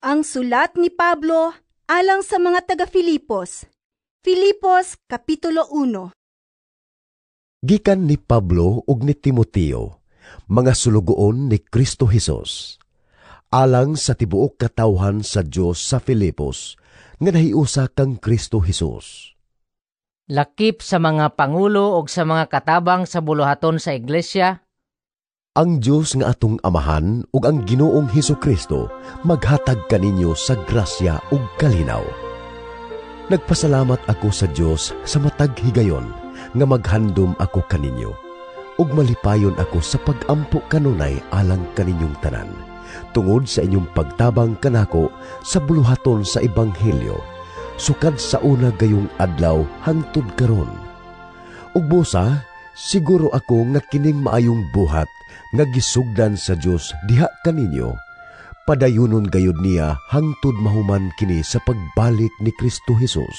Ang sulat ni Pablo alang sa mga taga-Filipos. Filipos, Kapitulo 1. Gikan ni Pablo ug ni Timoteo, mga sulugoon ni Kristo Jesus, alang sa tibuok katawhan sa Dios sa Filipos, nga nahiusa kang Kristo Jesus. Lakip sa mga pangulo o sa mga katabang sa buluhaton sa iglesia, Ang Dios nga atong Amahan ug ang Ginoong Hesukristo maghatag kaninyo sa grasya ug kalinaw. Nagpasalamat ako sa Dios sa matag higayon nga maghandom ako kaninyo, ug malipayon ako sa pag-ampo kanunay alang kaninyong tanan, tungod sa inyong pagtabang kanako sa buluhaton sa Ebanghelyo, sukad sa una gayong adlaw hangtod karon. Ug busa, siguro ako nga kining maayong buhat nga gisugdan sa Dios diha kaninyo, padayunon gayud niya hangtod mahuman kini sa pagbalik ni Kristo Jesus.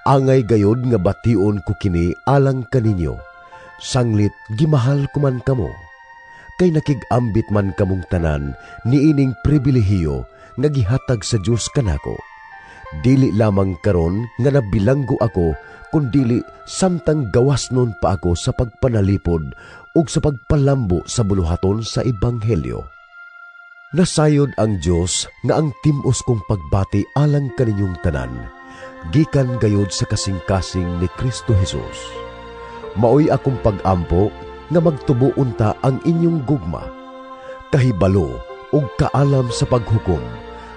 Angay gayud nga bation ko kini alang kaninyo, sanglit gimahal ko man kamo, kay nakig-ambit man kamong tanan niining pribilehiyo nga gihatag sa Dios kanako. Dili lamang karon nga nabilanggo ako, kundili samtang gawas nun pa ako sa pagpanalipod ug sa pagpalambo sa buluhaton sa Ebanghelyo. Nasayod ang Dios nga ang tim-os kong pagbati alang kaninyong tanan, gikan gayud sa kasing-kasing ni Kristo Jesus. Maoy akong pag-ampo nga magtubo unta ang inyong gugma, kahibalo ug kaalam sa paghukom,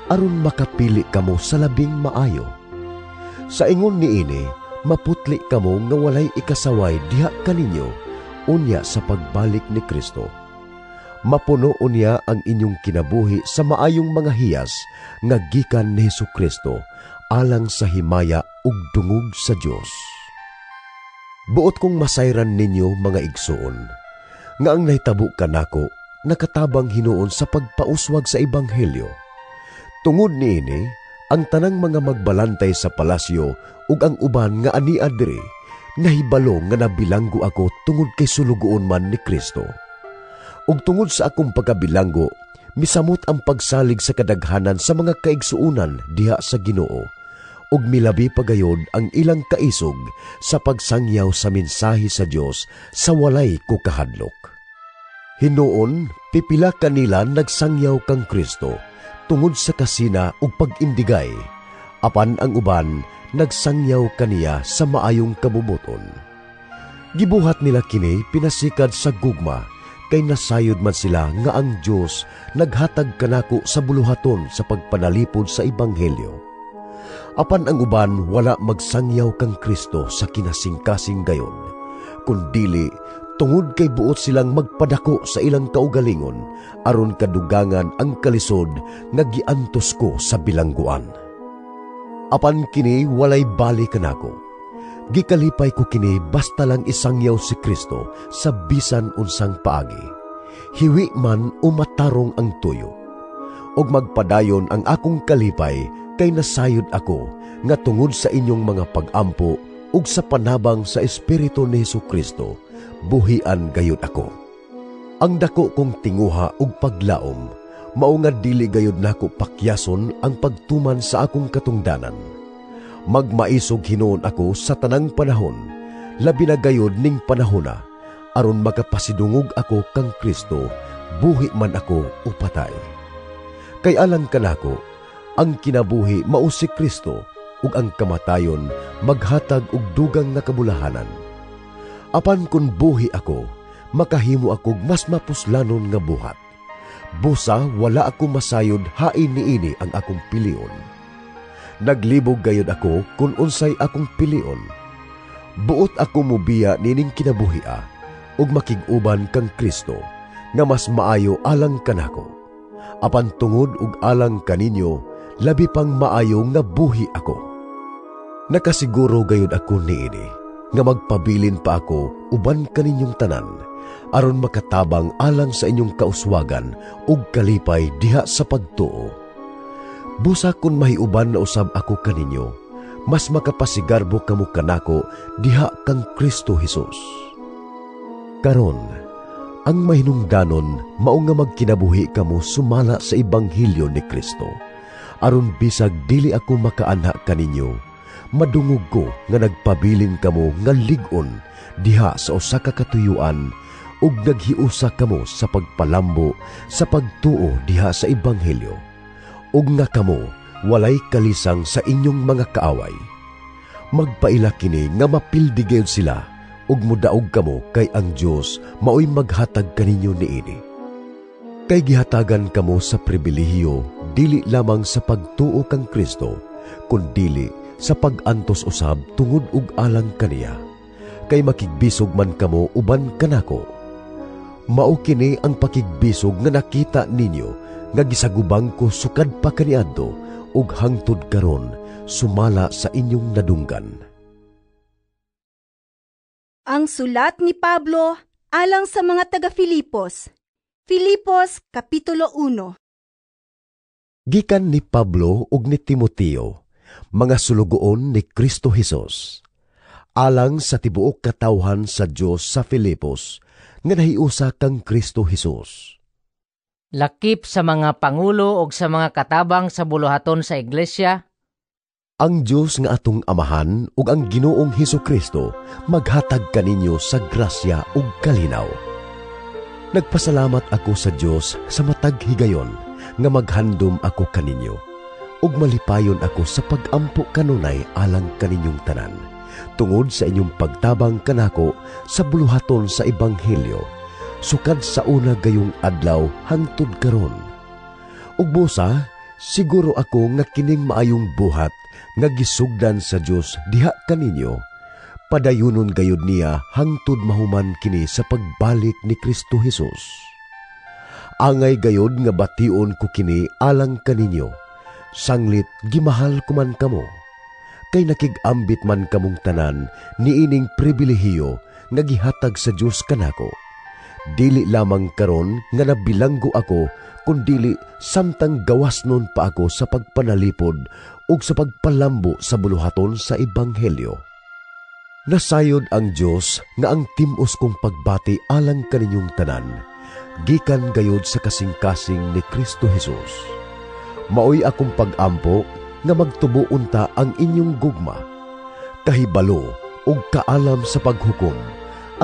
aron makapili kamo sa labing maayo. Sa ingon niini, maputli kamo nga walay ikasaway diha kaninyo unya sa pagbalik ni Kristo. Mapuno unya ang inyong kinabuhi sa maayong mga hiyas nga gikan ni Hesukristo alang sa himaya ug dungog sa Dios. Buot kong masayran ninyo mga igsoon, nga ang nahitabo kanako nakatabang hinuon sa pagpauswag sa Ebanghelyo. Tungod niini, ang tanang mga magbalantay sa palasyo ug ang uban nga ania diri, nahibalo nga nabilanggo ako tungod kay sulugoon man ni Kristo. Ug tungod sa akong pagkabilanggo, misamot ang pagsalig sa kadaghanan sa mga kaigsuunan diha sa Ginoo, ug milabi pagayod ang ilang kaisog sa pagsangyaw sa mensahe sa Dios sa walay kukahadlok. Hinuon, pipila kanila nagsangyaw kang Kristo tungod sa kasina ug pag-indigay, apan ang uban nagsangyaw kaniya sa maayong kabubuton. Gibuhat nila kini pinasikad sa gugma, kay nasayod man sila nga ang Dios naghatag kanako sa buluhaton sa pagpanalipod sa Ebanghelyo. Apan ang uban wala magsangyaw kang Kristo sa kinasing-kasing gayon, kundili tungod kay buot silang magpadako sa ilang kaugalingon, aron kadugangan ang kalisod nga giantos ko sa bilangguan. Apan kini walay bali kanako. Gikalipay ko kini basta lang isangyaw si Kristo sa bisan unsang paagi, hiwi man o matarong ang tuyo. Og magpadayon ang akong kalipay, kay nasayod ako nga tungod sa inyong mga pag-ampo ug sa panabang sa Espiritu ni Hesukristo, buhian gayud ako. Ang dako kong tinguha ug paglaom, mao nga dili gayud nako pakyason ang pagtuman sa akong katungdanan. Magmaisog hinuon ako sa tanang panahon, labi na gayud ning panahona, aron makapasidungog ako kang Kristo, buhi man ako o patay. Kay alang kanako, ang kinabuhi mao si Kristo, ug ang kamatayon maghatag og dugang nga kabulahanan. Apan kun buhi ako, makahimo ako mas mapuslanon nga buhat. Busa wala ako masayod hain niini ang akong pilion. Naglibog gayud ako kung unsay akong pilion. Buot ako mubiya nining kinabuhia, ug makig-uban kang Kristo, nga mas maayo alang kanako. Apan tungod ug alang kaninyo, labi pang maayo nga buhi ako. Nakasiguro gayud ako niini, nga magpabilin pa ako uban kaninyong tanan, aron makatabang alang sa inyong kauswagan ug kalipay diha sa pagtuo. Busa kun mahiuban na usab ako kaninyo, mas makapasigarbo kamo kanako diha kang Kristo Jesus. Karon, Ang mahinungdanon mao nga magkinabuhi kamo sumala sa ebanghelyo ni Kristo. Aron bisag dili ako makaanha kaninyo, madungog ko nga nagpabilin kamo nga lig-on diha sa usa ka katuyuan ug naghiusa kamo sa pagpalambo sa pagtuo diha sa ebanghelyo. Ug nga kamo walay kalisang sa inyong mga kaaway. Magpaila kini nga mapildi gayud sila ug mudaog kamo kay ang Dios maoy maghatag kaninyo niini. Kay gihatagan kamo sa pribilehiyo dili lamang sa pagtuo kang Kristo, kundi sa pag-antos usab tungod ug alang kaniya. Kay makigbisog man kamo uban kanako. Mao kini ang pakigbisog nga nakita ninyo nga gisagubang ko sukad pa kaniadto ug hangtod karon sumala sa inyong nadunggan. Ang sulat ni Pablo alang sa mga taga-Filipos. Filipos, Kapitulo 1. Gikan ni Pablo ug ni Timoteo, mga sulugoon ni Kristo Jesus, alang sa tibuok katawhan sa Dios sa Filipos, nga nahiusa kang Kristo Jesus. Lakip sa mga pangulo ug sa mga katabang sa buluhaton sa iglesia, Ang Dios nga atong Amahan ug ang Ginoong Hesukristo maghatag kaninyo sa grasya ug kalinaw. Nagpasalamat ako sa Dios sa matag higayon nga maghandom ako kaninyo ug malipayon ako sa pag-ampo kanunay alang kaninyong tanan tungod sa inyong pagtabang kanako sa buluhaton sa ebanghelyo sukad sa una gayong adlaw hangtod karon. Ug busa, siguro ako nga kining maayong buhat nga gisugdan sa Dios diha kaninyo, padayunon gayud niya hangtod mahuman kini sa pagbalik ni Kristo Jesus. Angay gayud nga bation ko kini alang kaninyo, sanglit gimahal ko man kamo, kay nakig-ambit man kamong tanan niining pribilehiyo nga gihatag sa Dios kanako. Dili lamang karon nga nabilanggo ako, kundili samtang gawas nun pa ako sa pagpanalipod ug sa pagpalambo sa buluhaton sa ebanghelyo. Nasayod ang Dios nga ang tim-os kong pagbati alang kaninyong tanan, gikan gayud sa kasing-kasing ni Kristo Jesus. Maoy akong pag-ampo nga magtubo unta ang inyong gugma, kahibalo ug kaalam sa paghukom,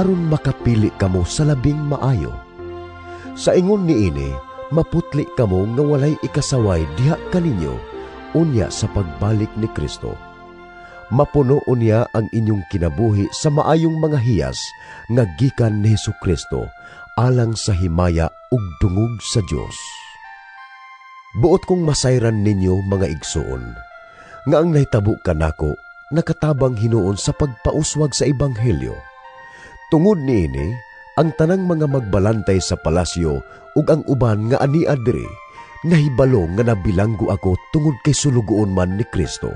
aron makapili kamo sa labing maayo. Sa ingon niini, maputli kamo nga walay ikasaway diha kaninyo unya sa pagbalik ni Kristo. Mapuno unya ang inyong kinabuhi sa maayong mga hiyas nga gikan ni Hesukristo alang sa himaya ug dungog sa Dios. Buot kong masayran ninyo mga igsuon, nga ang nahitabo kanako nakatabang hinuon sa pagpauswag sa ebanghelyo. Tungod niini, ang tanang mga magbalantay sa palasyo ug ang uban nga ania diri, nahibalo nga nabilanggo ako tungod kay sulugoon man ni Kristo.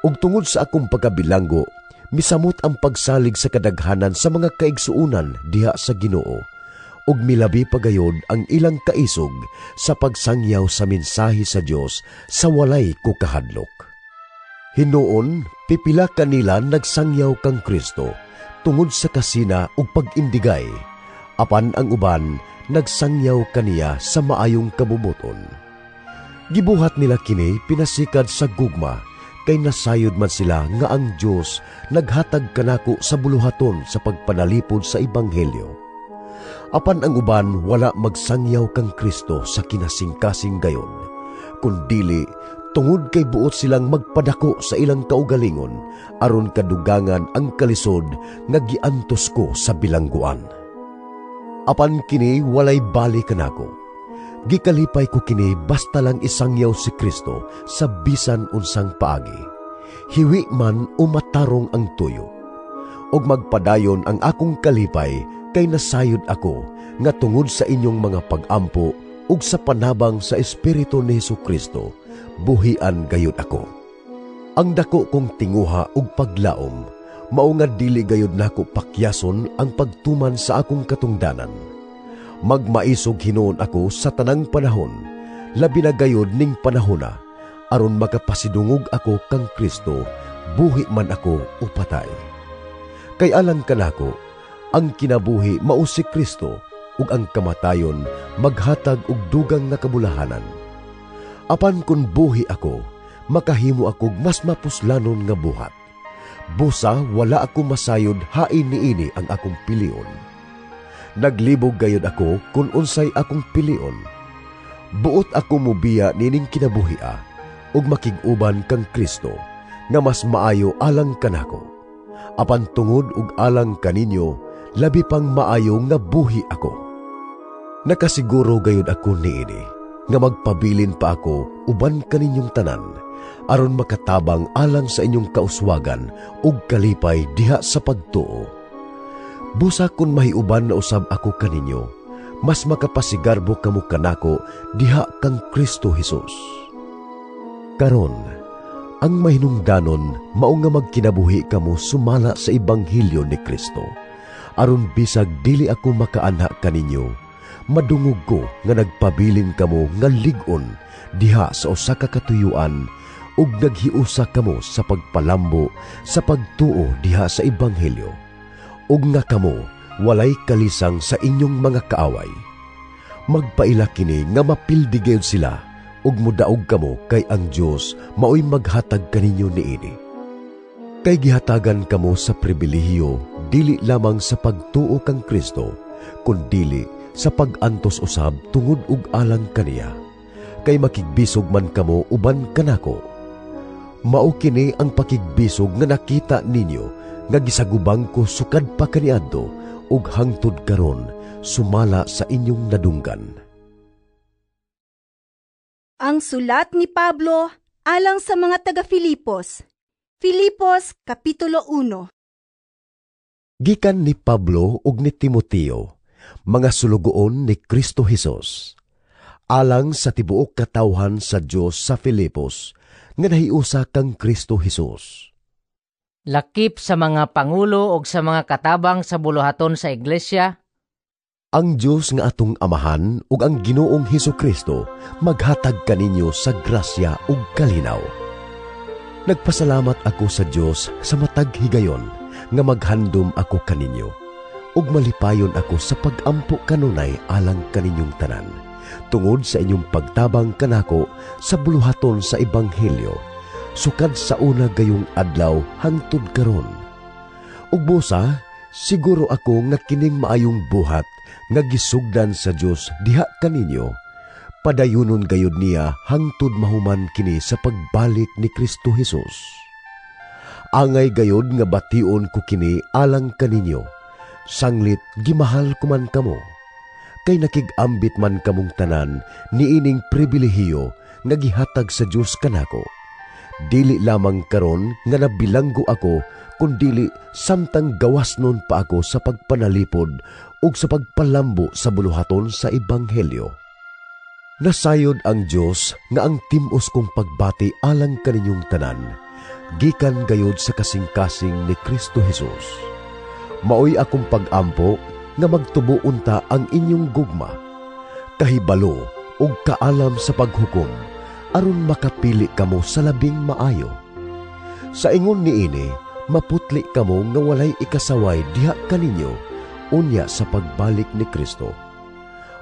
Ug tungod sa akong pagkabilanggo, misamot ang pagsalig sa kadaghanan sa mga kaigsuunan diha sa Ginoo, ug milabi pagayod ang ilang kaisog sa pagsangyaw sa mensahe sa Dios sa walay kukahadlok. Hinuon, pipila kanila nagsangyaw kang Kristo tungod sa kasina ug pag-indigay, apan ang uban nagsangyaw kaniya sa maayong kabubuton. Gibuhat nila kini pinasikad sa gugma, kay nasayod man sila nga ang Dios naghatag kanako sa buluhaton sa pagpanalipod sa ebanghelyo. Apan ang uban wala magsangyaw kang Kristo sa kinasing-kasing gayon, kundili tungod kay buot silang magpadako sa ilang kaugalingon aron kadugangan ang kalisod nga giantos ko sa bilangguan. Apan kini walay bali kanako. Gikalipay ko kini basta lang isangyaw si Kristo sa bisan unsang paagi. Hiwi man o matarong ang tuyo. Og magpadayon ang akong kalipay kay nasayod ako nga tungod sa inyong mga pag-ampo ug sa panabang sa Espiritu ni Hesukristo, buhian gayud ako. Ang dako kong tinguha ug paglaom, mao nga dili gayud nako pakyason ang pagtuman sa akong katungdanan. Magmaisog hinuon ako sa tanang panahon, labi na gayud ning panahona, aron makapasidungog ako kang Kristo, buhi man ako o patay. Kay alang kanako, ang kinabuhi mao si Kristo, ug ang kamatayon maghatag og dugang nga kabulahanan. Apan kun buhi ako, makahimo akog mas mapuslanon nga buhat. Busa wala ako masayod hain niini ang akong pilion. Naglibog gayud ako kung unsay akong pilion. Buot ako mubiya nining kinabuhia ug makig-uban kang Kristo nga mas maayo alang kanako. Apan tungod ug alang kaninyo, labi pang maayo nga buhi ako. Nakasiguro gayud ako niini nga magpabilin pa ako uban kaninyong tanan, aron makatabang alang sa inyong kauswagan ug kalipay diha sa pagtuo. Busa kun mahiuban na usab ako kaninyo, mas makapasigarbo kamo kanako diha kang Kristo Jesus. Karon, ang mahinungdanon mao nga magkinabuhi kamo sumala sa ebanghelyo ni Kristo, aron bisag dili ako makaanha kaninyo, madungog ko nga nagpabilin kamo nga lig-on diha sa usa ka katuyuan ug naghiusa kamo sa pagpalambo sa pagtuo diha sa ebanghelyo, ug nga kamo walay kalisang sa inyong mga kaaway. Magpaila kini nga mapildi gayud sila ug mudaog kamo kay ang Dios maoy maghatag kaninyo niini. Kay gihatagan kamo sa pribilehiyo dili lamang sa pagtuo kang Kristo, kundi sa pag-antos usab tungod ug alang kaniya. Kay makigbisog man kamo uban kanako. Mao kini ang pakigbisog nga nakita ninyo nga gisagubang ko sukad pa kaniadto ug hangtod karon sumala sa inyong nadunggan. Ang sulat ni Pablo alang sa mga taga-Filipos. Filipos Kapitulo 1. Gikan ni Pablo ug ni Timoteo, mga sulugoon ni Kristo Jesus, alang sa tibuok katawhan sa Dios sa Filipos, nga nahiusa kang Kristo Jesus. Lakip sa mga pangulo ug sa mga katabang sa buluhaton sa iglesia. Ang Dios nga atong Amahan ug ang Ginoong Hesukristo maghatag kaninyo sa grasya ug kalinaw. Nagpasalamat ako sa Dios sa matag higayon nga maghandom ako kaninyo ug malipayon ako sa pag-ampo kanunay alang kaninyong tanan, tungod sa inyong pagtabang kanako sa buluhaton sa ebanghelyo, sukad sa una gayong adlaw hangtod karon. Ug busa, siguro ako nga kining maayong buhat nga gisugdan sa Dios diha kaninyo, padayunon gayud niya hangtod mahuman kini sa pagbalik ni Kristo Jesus. Angay gayud nga bation ko kini alang kaninyo, sanglit gimahal ko man kamo, kay nakig-ambit man kamong tanan niining pribilehiyo nga gihatag sa Dios kanako. Dili lamang karon nga nabilanggo ako, kundili samtang gawasnon pa ako sa pagpanalipod ug sa pagpalambo sa buluhaton sa ebanghelyo. Nasayod ang Dios nga ang tim-os kong pagbati alang kaninyong tanan, gikan gayud sa kasing-kasing ni Kristo Jesus. Maoy akong pag-ampo nga magtubo unta ang inyong gugma, kahibalo ug kaalam sa paghukom, aron makapili kamo sa labing maayo. Sa ingon niini, maputli kamo nga walay ikasaway diha kaninyo unya sa pagbalik ni Kristo.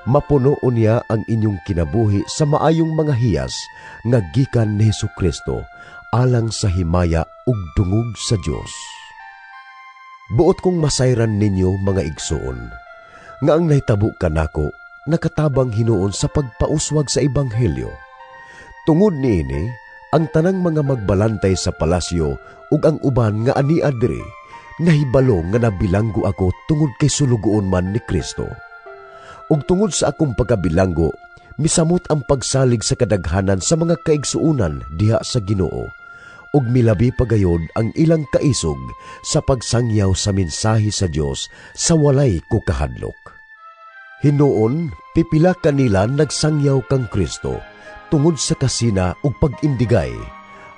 Mapuno unya ang inyong kinabuhi sa maayong mga hiyas nga gikan ni Hesukristo alang sa himaya ug dungog sa Dios. Buot kong masayran ninyo mga igsoon, nga ang nahitabo kanako nakatabang hinuon sa pagpauswag sa ebanghelyo. Tungod niini, ang tanang mga magbalantay sa palasyo ug ang uban nga ani adiri, nahibalo nga nabilanggo ako tungod kay sulugoon man ni Kristo. Ug tungod sa akong pagkabilanggo, misamot ang pagsalig sa kadaghanan sa mga kaigsuunan diha sa Ginoo, ug milabi pagayod ang ilang kaisog sa pagsangyaw sa mensahe sa Dios sa walay kukahadlok. Hinuon, pipila kanila nagsangyaw kang Kristo tungod sa kasina ug pag-indigay,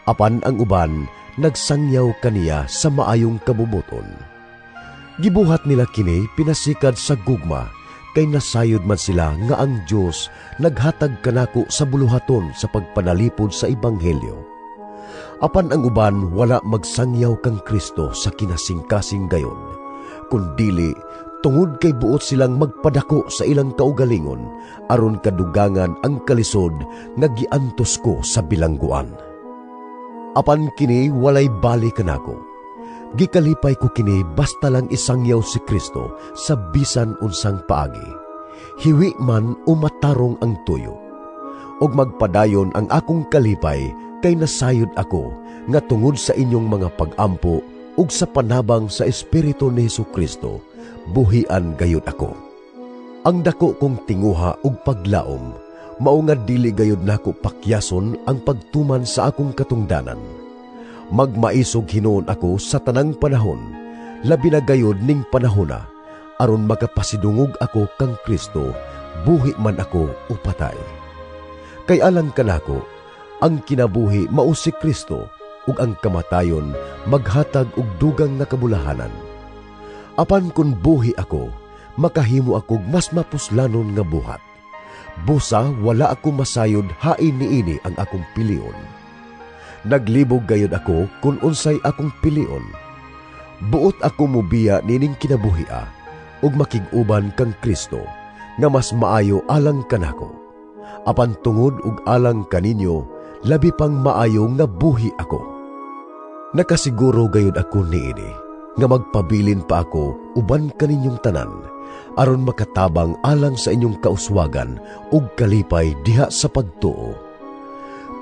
apan ang uban nagsangyaw kaniya sa maayong kabubuton. Gibuhat nila kini pinasikad sa gugma, kay nasayod man sila nga ang Dios naghatag kanako sa buluhaton sa pagpanalipod sa ebanghelyo. Apan ang uban wala magsangyaw kang Kristo sa kinasing-kasing gayon, kundili tungod kay buot silang magpadako sa ilang kaugalingon, aron kadugangan ang kalisod nga giantos ko sa bilangguan. Apan kini walay bali kanako. Gikalipay ko kini basta lang isangyaw si Kristo sa bisan unsang paagi. Hiwi man o matarong ang tuyo. Og magpadayon ang akong kalipay kay nasayod ako nga tungod sa inyong mga pag-ampo ug sa panabang sa Espiritu ni Jesucristo, buhian gayud ako. Ang dako kong tinguha ug paglaom, mao nga dili gayud nako pakyason ang pagtuman sa akong katungdanan. Magmaisog hinuon ako sa tanang panahon, labi na gayud ning panahona, aron makapasidungog ako kang Kristo, buhi man ako o patay. Kay alang kanako, ang kinabuhi mao si Kristo, ug ang kamatayon maghatag og dugang nga kabulahanan. Apan kun buhi ako, makahimo ako mas mapuslanon nga buhat. Busa wala ako masayod hain niini ang akong pilion. Naglibog gayud ako kun unsay akong pilion. Buot ako mubiya nining kinabuhia ug makig-uban kang Kristo nga mas maayo alang kanako. Apan tungod ug alang kaninyo, labi pang maayo nga buhi ako. Nakasiguro gayud ako niini nga magpabilin pa ako uban kaninyong tanan, aron makatabang alang sa inyong kauswagan ug kalipay diha sa pagtuo.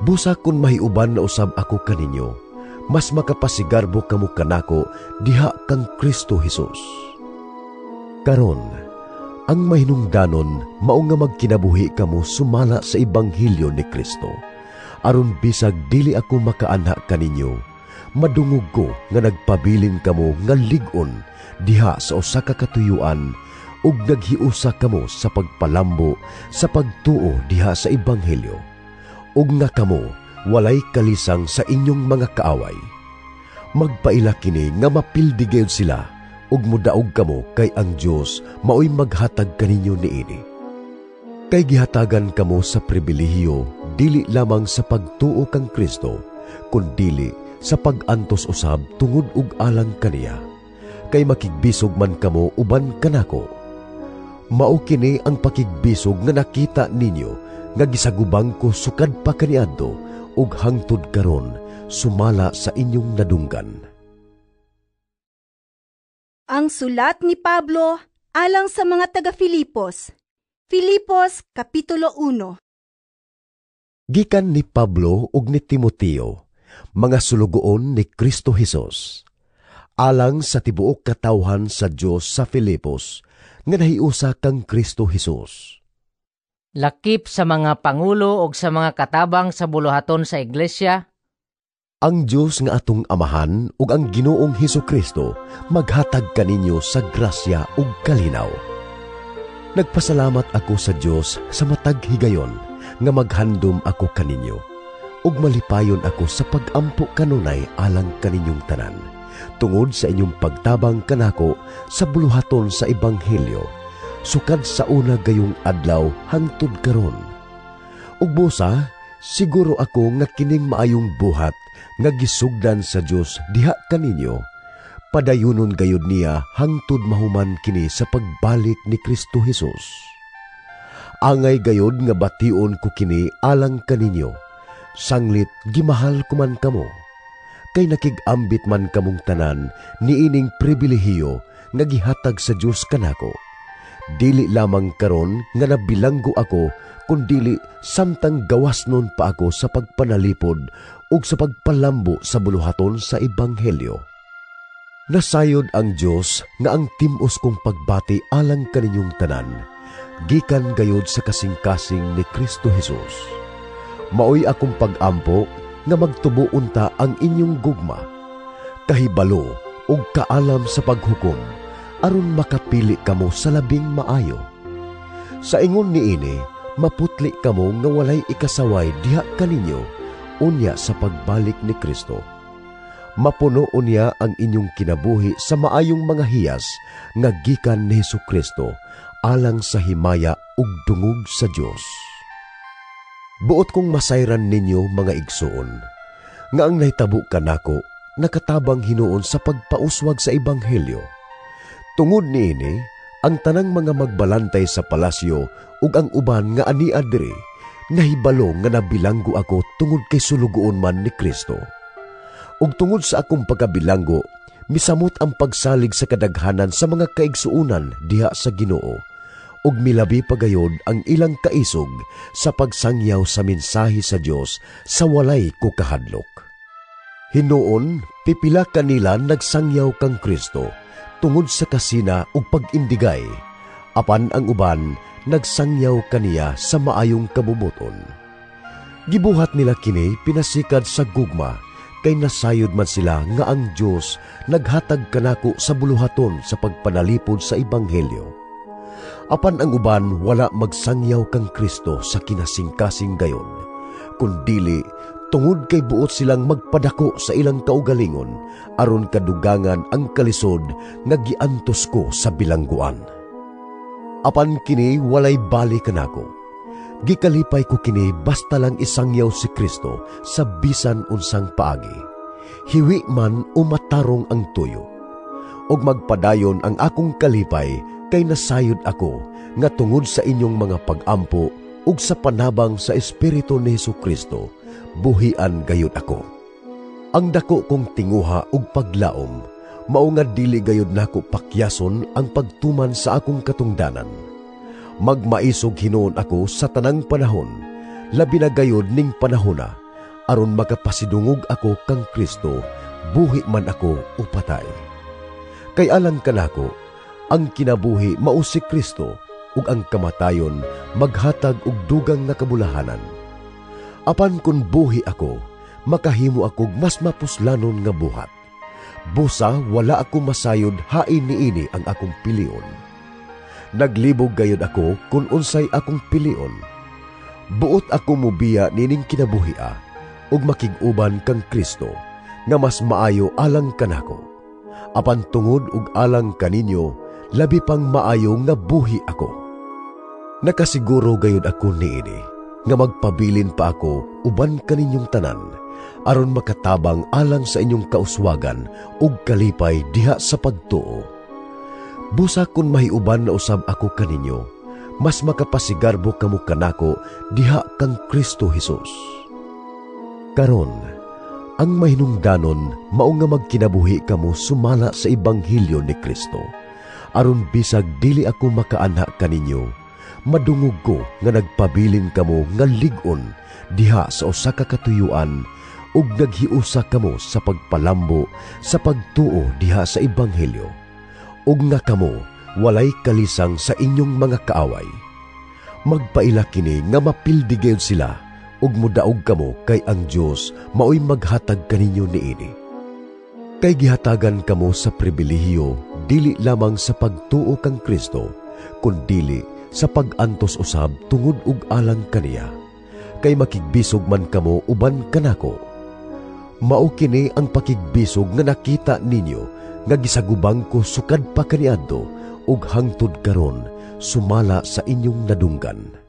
Busa kun mahiuban na usab ako kaninyo, mas makapasigarbo kamo kanako diha kang Kristo Jesus. Karon, ang mahinungdanon mao nga magkinabuhi kamo sumala sa ebanghelyo ni Kristo, aron bisag dili ako makaanha kaninyo, madungog ko nga nagpabilin kamo nga lig-on diha sa usa ka katuyuan ug naghiusa kamo sa pagpalambo sa pagtuo diha sa ebanghelyo, ug nga kamo walay kalisang sa inyong mga kaaway. Magpaila kini nga mapildi gayud sila ug mudaog kamo kay ang Dios maoy maghatag kaninyo niini. Kay gihatagan kamo sa pribilehiyo dili lamang sa pagtuo kang Kristo, kundi sa pag-antos usab tungod ug alang kaniya, kay makigbisog man kamo uban kanako. Mao kini ang pakigbisog nga nakita ninyo nga gisagubang ko sukad pa kaniadto ug hangtod karon sumala sa inyong nadunggan. Ang sulat ni Pablo alang sa mga taga-Filipos. Filipos Kapitulo 1. Gikan ni Pablo ug ni Timoteo, mga sulugoon ni Kristo Jesus, alang sa tibuok katawhan sa Dios sa Filipos, nga nahiusa kang Kristo Jesus. Lakip sa mga pangulo ug sa mga katabang sa buluhaton sa iglesia, ang Dios nga atong Amahan ug ang Ginoong Hesukristo maghatag kaninyo sa grasya ug kalinaw. Nagpasalamat ako sa Dios sa matag higayon nga maghandom ako kaninyo, ug malipayon ako sa pag-ampo kanunay alang kaninyong tanan, tungod sa inyong pagtabang kanako sa buluhaton sa ebanghelyo, sukad sa una gayong adlaw hangtod karon. Ug busa, siguro ako nga kining maayong buhat nga gisugdan sa Dios diha kaninyo, padayunon gayud niya hangtod mahuman kini sa pagbalik ni Kristo Jesus. Angay gayud nga bation ko kini alang kaninyo, sanglit gimahal ko man kamo, kay nakig-ambit man kamong tanan niining pribilehiyo nga gihatag sa Dios kanako. Dili lamang karon nga nabilanggo ako, kundili samtang gawas nun pa ako sa pagpanalipod ug sa pagpalambo sa buluhaton sa ebanghelyo. Nasayod ang Dios nga ang tim-os kong pagbati alang kaninyong tanan, gikan gayud sa kasing-kasing ni Kristo Jesus. Maoy akong pag-ampo nga magtubo unta ang inyong gugma, kahibalo ug kaalam sa paghukom, aron makapili kamo sa labing maayo. Sa ingon niini, maputli kamo nga walay ikasaway diha kaninyo unya sa pagbalik ni Kristo. Mapuno unya ang inyong kinabuhi sa maayong mga hiyas nga gikan ni Jesucristo alang sa himaya ug dungog sa Dios. Buot kong masayran ninyo mga igsoon, nga ang nahitabo kanako nakatabang hinuon sa pagpauswag sa ebanghelyo. Tungod niini, ang tanang mga magbalantay sa palasyo ug ang uban nga ania diri, nahibalo nga nabilanggo ako tungod kay sulugoon man ni Kristo. Ug tungod sa akong pagkabilanggo, misamot ang pagsalig sa kadaghanan sa mga kaigsuunan diha sa Ginoo, ug milabi pagayod ang ilang kaisog sa pagsangyaw sa mensahe sa Dios sa walay ko kahadlok. Hinuon, pipila kanila nagsangyaw kang Kristo tungod sa kasina ug pag-indigay, apan ang uban nagsangyaw kaniya sa maayong kabubuton. Gibuhat nila kini pinasikad sa gugma, kay nasayod man sila nga ang Dios naghatag kanako sa buluhaton sa pagpanalipod sa Ebanghelyo. Apan ang uban wala magsangyaw kang Kristo sa kinasingkasing gayon, kundili tungod kay buot silang magpadako sa ilang kaugalingon aron kadugangan ang kalisod nga giantos ko sa bilangguan. Apan kini walay bali kanako. Gikalipay ko kini basta lang isangyaw si Kristo sa bisan unsang paagi. Hiwi man o matarong ang tuyo. Og magpadayon ang akong kalipay kay nasayod ako nga tungod sa inyong mga pag-ampo ug sa panabang sa Espiritu ni Jesucristo, buhian gayud ako. Ang dako kong tinguha ug paglaom, mao nga dili gayud nako pakyason ang pagtuman sa akong katungdanan. Magmaisog hinuon ako sa tanang panahon, labi na gayud ning panahona, aron makapasidungog ako kang Kristo, buhi man ako o patay. Kay alang kanako, ang kinabuhi mao si Kristo, ug ang kamatayon maghatag og dugang nga kabulahanan. Apan kun buhi ako, makahimo ako mas mapuslanon nga buhat. Busa wala ako masayod hain niini ang akong pilion. Naglibog gayud ako kung unsay akong pilion. Buot ako mubiya nining kinabuhia ug makig-uban kang Kristo nga mas maayo alang kanako. Apan tungod ug alang kaninyo, labi pang maayo nga buhi ako. Nakasiguro gayud ako niini nga magpabilin pa ako uban kaninyong tanan aron makatabang alang sa inyong kauswagan ug kalipay diha sa pagtuo. Busa kun mahiuban na usab ako kaninyo, mas makapasigarbo kamo kanako diha kang Kristo Jesus. Karon, ang mahinungdanon mao nga magkinabuhi kamo sumala sa Ebanghelyo ni Kristo, aron bisag dili ako makaanha kaninyo, madungog ko nga nagpabilin kamo nga lig-on diha sa usa ka katuyuan ug naghiusa kamo sa pagpalambo sa pagtuo diha sa Ebanghelyo, ug nga kamo walay kalisang sa inyong mga kaaway. Magpaila kini nga mapildi gayud sila ug mudaog kamo kay ang Dios maoy maghatag kaninyo niini. Kay gihatagan kamo sa pribilehiyo dili lamang sa pagtuo kang Kristo, kundi sa pag-antos usab tungod ug alang kaniya. Kay makigbisog man kamo uban kanako. Mao kini ang pakigbisog nga nakita ninyo nga gisagubang ko sukad pa kaniadto ug hangtod karon sumala sa inyong nadunggan.